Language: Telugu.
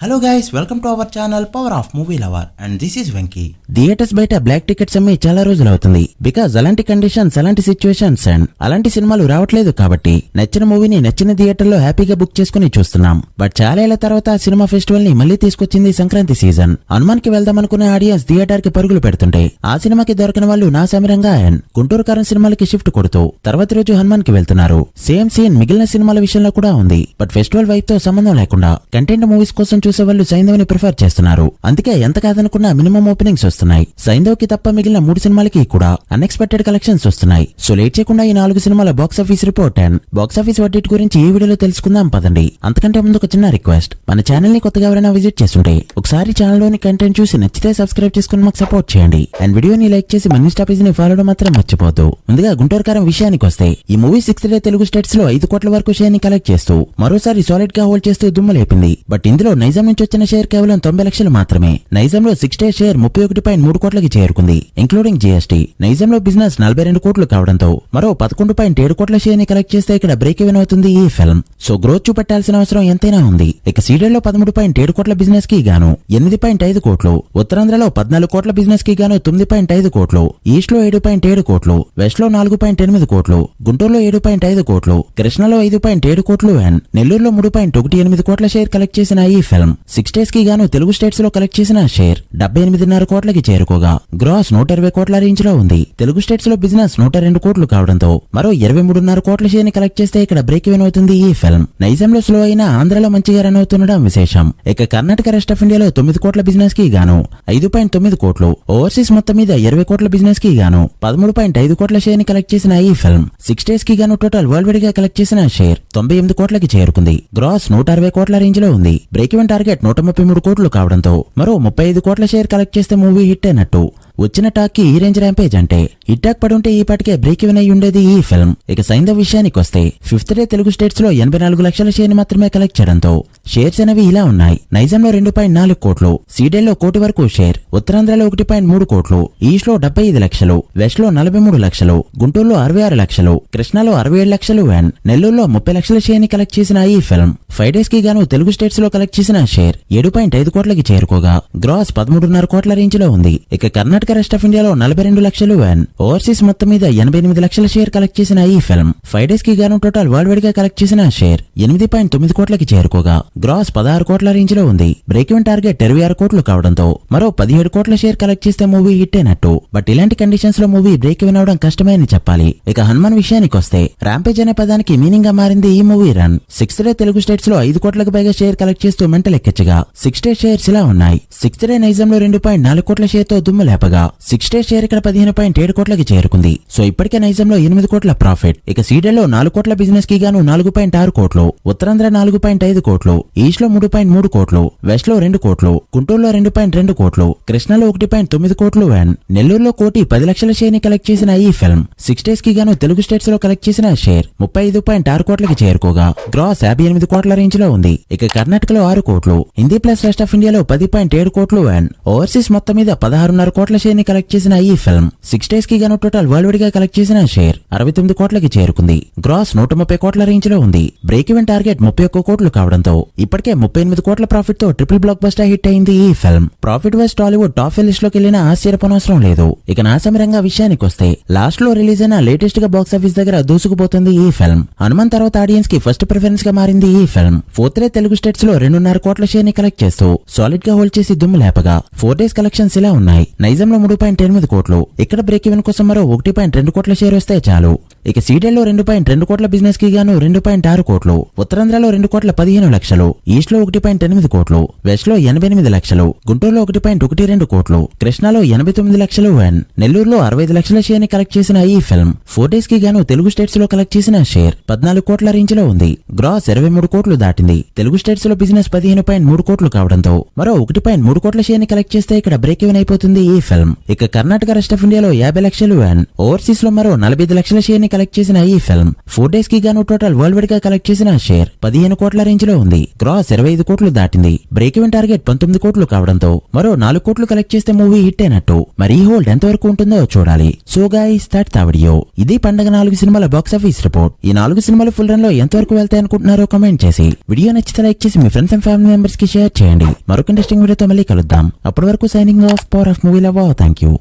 Hello guys, welcome to our channel power of movie lover and this is Venky. Theatres బయట బ్లాక్ టికెట్స్ అమ్మి చాలా రోజులు అవుతుంది. బికాజ్ అలాంటి కండిషన్స్, అలాంటి సిచ్యువేషన్స్ అండ్ అలాంటి సినిమాలు రావట్లేదు. కాబట్టి నచ్చిన మూవీని నచ్చిన థియేటర్ లో హ్యాపీగా బుక్ చేసుకుని చూస్తున్నాం. బట్ చాలా ఏళ్ల తర్వాత ఆ సినిమా ఫెస్టివల్ ని మళ్ళీ తీసుకొచ్చింది సంక్రాంతి సీజన్. హనుమాన్ కి వెళ్దాం అనుకునే ఆడియన్స్ థియేటర్ కి పరుగులు పెడుతుంటే ఆ సినిమాకి దొరకని వాళ్ళు నా సమీరంగా అండ్ గుంటూరు కారం సినిమాలకి షిఫ్ట్ కొడుతూ తర్వాతి రోజు హనుమాన్ కి వెళ్తున్నారు. సేమ్ సీన్ మిగిలిన సినిమాల విషయంలో కూడా ఉంది. బట్ ఫెస్టివల్ వైపు తో సంబంధం లేకుండా కంటెంట్ మూవీస్ కోసం చూసే వాళ్ళు సైంధవ్ని ప్రిఫర్ చేస్తున్నారు. అందుకే ఎంత కాదనుకున్నా మినిమం ఓపెనింగ్స్ వస్తున్నాయి. సైంధవ్ కి తప్ప మిగిలిన 3 సినిమాలకి కూడా అన్ఎక్స్పెక్టెడ్ కలెక్షన్స్ వస్తున్నాయి. సో లేట్ చేయకుండా ఈ 4 సినిమాల బాక్సాఫీస్ రిపోర్ట్ అండ్ బాక్సాఫీస్ వర్డిట్ గురించి ఈ వీడియోలో తెలుసుకుందాం పదండి. అంతకంటే ముందు ఒక చిన్న రిక్వెస్ట్, మన ఛానల్ ని కొత్తగా ఎవరైనా విజిట్ చేస్తుంటే ఒకసారి ఛానల్ లోని కంటెంట్ చూసి నచ్చితే సబ్స్క్రైబ్ చేసుకుని మాకు సపోర్ట్ చేయండి. అండ్ వీడియోని లైక్ చేసి మన ఇన్స్టా పేజ్ ని ఫాలో మాత్రం మర్చిపోద్దు. ముందుగా గుంటూరు కారం విషయానికి వస్తే ఈ movie 6th day Telugu states లో 5 కోట్ల వరకు షేర్ ని కలెక్ట్ చేస్తూ మరోసారి సాలిడ్ గా హోల్డ్ చేస్తూ దుమ్ము లేపింది. బట్ ఇందులో నైజాం నుంచి వచ్చిన షేర్ కేవలం 90 లక్షలు మాత్రమే. నైజాంలో 6th డే షేర్ 31.3 కోట్లకి చేరుకుంది ఇంక్లూడింగ్ జీఎస్టీ. నైజాంలో బిజినెస్ 42 కోట్లు కావడంతో మరో 11.7 కోట్ల షేర్ ని కలెక్ట్ చేస్తే ఇక్కడ బ్రేక్ ఈవెన్ అవుతుంది ఈ ఫిల్మ్. సో గ్రోత్ చూపెట్టాల్సిన అవసరం ఎంతైనా ఉంది. ఇక సీడెడ్ లో 13.7 కోట్ల బిజినెస్ కి గాను 8.5 కోట్లు, ఉత్తరాంధ్రలో 14 కోట్ల బిజినెస్ కి గాను 9.5 కోట్లు, ఈస్ట్ లో 7.7 కోట్లు, వెస్ట్ లో 4.8 కోట్లు, గుంటూరులో 7.5 కోట్లు, కృష్ణలో 5.7 కోట్లు అండ్ నెల్లూరులో 3.18 కోట్ల షేర్ కలెక్ట్ చేసిన ఈ ఫిల్మ్ 6 డేస్ కి గాను తెలుగు స్టేట్స్ లో కలెక్ట్ చేసిన షేర్ 78.5 కోట్లకి చేరుకోగా గ్రాస్ 120 కోట్ల రేంజ్ లో ఉంది. తెలుగు స్టేట్స్ లో బిజినెస్ 102 కోట్లు కావడంతో మరో 23.5 కోట్ల షేర్ ని కలెక్ట్ చేస్తే ఇక్కడ బ్రేక్ ఈవెన్ అవుతుంది ఈ ఫిల్మ్. నైజాంలో స్లో అయినా ఆంధ్రలో మంచిగా రన్ అవుతుండడం విశేషం. ఇక కర్ణాటక రెస్ట్ ఆఫ్ ఇండియాలో 9 కోట్ల బిజినెస్ కి గాను 5.9 కోట్లు, ఓవర్సీస్ మొత్తం మీద 20 కోట్ల బిజినెస్ కి గాను 13.5 కోట్ల షేర్ ని కలెక్ట్ చేసిన ఈ ఫిల్మ్ 6 డేస్ కి గాను టోటల్ వరల్డ్ వైడ్ గా కలెక్ట్ చేసిన షేర్ 98 కోట్లకి చేరుకుంది. గ్రాస్ 160 కోట్ల రేంజ్ లో ఉంది. బ్రేక్ ఈవెన్ టార్గెట్ 133 కోట్లు కావడంతో మరో 35 కోట్ల షేర్ కలెక్ట్ చేస్తే మూవీ హిట్ అయినట్టు. వచ్చిన టాక్ కి ఈ రేంజ్ ర్యాంపేజ్ అంటే హిట్టాక్ పడుంటే ఈ పాటికే బ్రేక్ ఈవెన్ అయి ఉండేది ఈ ఫిల్మ్. ఇక సైంధవ్ విషయానికి వస్తే 5th డే తెలుగు స్టేట్స్ లో 84 లక్షల షేర్ ని మాత్రమే కలెక్ట్ చేయడంతో షేర్స్ అనేవి ఇలా ఉన్నాయి. నైజాంలో 2.4 కోట్లు, సీడెడ్ లో 1 కోటి వరకు షేర్, ఉత్తరాంధ్రలో 1.3 కోట్లు, ఈస్ట్ లో 75 లక్షలు, వెస్ట్ లో 43 లక్షలు, గుంటూరులో 66 లక్షలు, కృష్ణలో 67 లక్షలు అండ్ నెల్లూరులో 30 లక్షల షేర్ ని కలెక్ట్ చేసిన ఈ ఫిల్మ్ 5 డేస్ కి గాను తెలుగు స్టేట్స్ లో కలెక్ట్ చేసిన షేర్ 7.5 కోట్లకి చేరుకోగా గ్రాస్ 13.5 కోట్ల రేంజ్ లో ఉంది. ఇక కర్ణాటక రెస్ట్ ఆఫ్ ఇండియాలో 42 లక్షలు అండ్ ఓవర్సీస్ మొత్తం మీద 88 లక్షల షేర్ కలెక్ట్ చేసిన ఈ ఫిల్మ్ 5 డేస్ కి గాను టోటల్ వరల్డ్ వైడ్ గా కలెక్ట్ చేసిన షేర్ 8.9 కోట్లకి చేరుకోగా గ్రాస్ 16 కోట్ల రేంజ్ లో ఉంది. బ్రేక్ ఈవెన్ టార్గెట్ 26 కోట్లు కావడంతో మరో 17 కోట్ల షేర్ కలెక్ట్ చేస్తే మూవీ హిట్ అయినట్టు. బట్ ఇలాంటి కండిషన్స్ లో మూవీ బ్రేక్ ఈవెన్ అవడం కష్టమే అని చెప్పాలి. ఇక హనుమాన్ విషయానికి వస్తే ర్యాంపేజ్ అనే పదానికి మీనింగ్ గా మారింది ఈ movie run. 6th day Telugu states లో 5 కోట్లకు పైగా షేర్ కలెక్ట్ చేస్తూ మెంటల్ ఎక్కించగా 6 డే షేర్స్ ఇలా ఉన్నాయి. 6th డే నైజాంలో 2.4 కోట్ల షేర్ తో దుమ్ము లేపగా 6 డే షేర్ ఇక్కడ 15.7 కోట్లకి చేరుకుంది. సో ఇప్పటికే నైజాంలో 8 కోట్ల ప్రాఫిట్. ఇక సీడెడ్ లో 4 కోట్ల బిజినెస్ కి గాను 4.6 కోట్లు, ఉత్తరాంధ్ర 4.5 కోట్లు, ఈస్ట్ లో 3.3 కోట్లు, వెస్ట్ లో 2 కోట్లు, గుంటూరులో 2.2 కోట్లు, కృష్ణలో 1.9 కోట్లు అండ్ నెల్లూరులో 1,10 లక్షల షేర్ ని కలెక్ట్ చేసిన ఈ ఫిల్మ్ 6 డేస్ కి గాను తెలుగు స్టేట్స్ లో కలెక్ట్ చేసిన షేర్ 35.6 కోట్లకి చేరుకోగా గ్రాస్ 58 కోట్ల రేంజ్ లో ఉంది. ఇక కర్ణాటకలో 6 కోట్లు, హిందీ ప్లస్ రెస్ట్ ఆఫ్ ఇండియాలో 10.7 కోట్లు అండ్ ఓవర్సీస్ మొత్తం మీద 16.5 కోట్ల షేర్ ని కలెక్ట్ చేసిన ఈ ఫిల్మ్ 6 డేస్ కి గాను టోటల్ వరల్డ్ వైడ్ గా కలెక్ట్ చేసిన షేర్ 69 కోట్లకి చేరుకుంది. గ్రాస్ 130 కోట్ల రేంజ్ లో ఉంది. బ్రేక్ ఈవెన్ టార్గెట్ 31 కోట్లు కావడంతో ఇప్పటికే 38 కోట్ల ప్రాఫిట్ తో ట్రిపుల్ బ్లాక్ బస్టర్ హిట్ అయింది ఈ film. Profit wise Tollywood top list లోకి వెళ్ళినా ఆశ్చర్యపోనవసరం లేదు. ఇక నా సమీరంగా విషయానికి వస్తే లాస్ట్ లో రిలీజ్ అయిన లేటెస్ట్ గా బాక్సాఫీస్ దగ్గర దూసుకుపోతుంది ఈ ఫిల్మ్. హనుమాన్ తర్వాత ఆడియన్స్ కి ఫస్ట్ ప్రిఫరెన్స్ గా మారింది ఈ film. 4th day Telugu states లో 2.5 కోట్ల షేర్ ని కలెక్ట్ చేస్తూ సాలిడ్ గా హోల్డ్ చేసి దుమ్ము లేపగా 4 డేస్ కలెక్షన్స్ ఇలా ఉన్నాయి. నైజాంలో 3.8 కోట్లు, ఇక్కడ బ్రేక్ ఈవెన్ కోసం మరో 1.2 కోట్ల షేర్ వస్తే చాలు. ఇక సీడెడ్ లో 2.2 కోట్ల బిజినెస్ కి గాను 2.6 కోట్లు, ఉత్తరాంధ్రలో 2 కోట్ల 15 లక్షలు, ఈస్ట్ లో 1.8 కోట్లు, వెస్ట్ లో 88 లక్షలు, గుంటూరులో 1.12 కోట్లు, కృష్ణలో 89 లక్షలు అండ్ నెల్లూరులో 65 లక్షల షేర్ ని కలెక్ట్ చేసిన ఈ ఫిల్మ్ 4 డేస్ కి గాను తెలుగు స్టేట్స్ లో కలెక్ట్ చేసిన షేర్ 14 కోట్ల రేంజ్ లో ఉంది. గ్రాస్ 23 కోట్లు దాటింది. తెలుగు స్టేట్స్ లో బిజినెస్ 15.3 కోట్లు కావడంతో మరో 1.3 కోట్ల షేర్ ని కలెక్ట్ చేస్తే ఇక్కడ బ్రేక్ ఈవెన్ అయిపోతుంది ఈ ఫిల్మ్. ఫిల్మ్. ఇక కర్ణాటక రెస్ట్ ఆఫ్ ఇండియాలో 50 లక్షలు అండ్ ఓవర్సీస్ లో మరో 45 లక్షల షేర్ ని కలెక్ట్ చేసిన ఈ ఫిల్మ్ 4 డేస్ కి గాను టోటల్ వరల్డ్ వైడ్ గా కలెక్ట్ చేసిన షేర్ 15 కోట్ల రేంజ్ లో ఉంది. గ్రాస్ 25 కోట్లు దాటింది. బ్రేక్ ఈవెన్ టార్గెట్ 19 కోట్లు కావడంతో మరో 4 కోట్లు కలెక్ట్ చేస్తే మూవీ హిట్ అయినట్టు. మరి ఈ హోల్డ్ ఎంత వరకు ఉంటుందో చూడాలి. So guys that's the video. ఇది పండగ 4 సినిమాల బాక్స్ ఆఫీస్ రిపోర్ట్. ఈ 4 సినిమాలు ఫుల్ రన్ లో ఎంత వరకు వెళ్తాయి అనుకుంటున్నారో కామెంట్ చేసి వీడియో నచ్చితే లైక్ చేసి మీ ఫ్రెండ్స్ అండ్ ఫ్యామిలీ మెంబర్స్ కి షేర్ చేయండి. మరొక ఇంట్రెస్టింగ్ వీడియోతో మళ్ళీ కలుద్దాం. అప్పటి వరకు signing off power of movie lover. Thank you.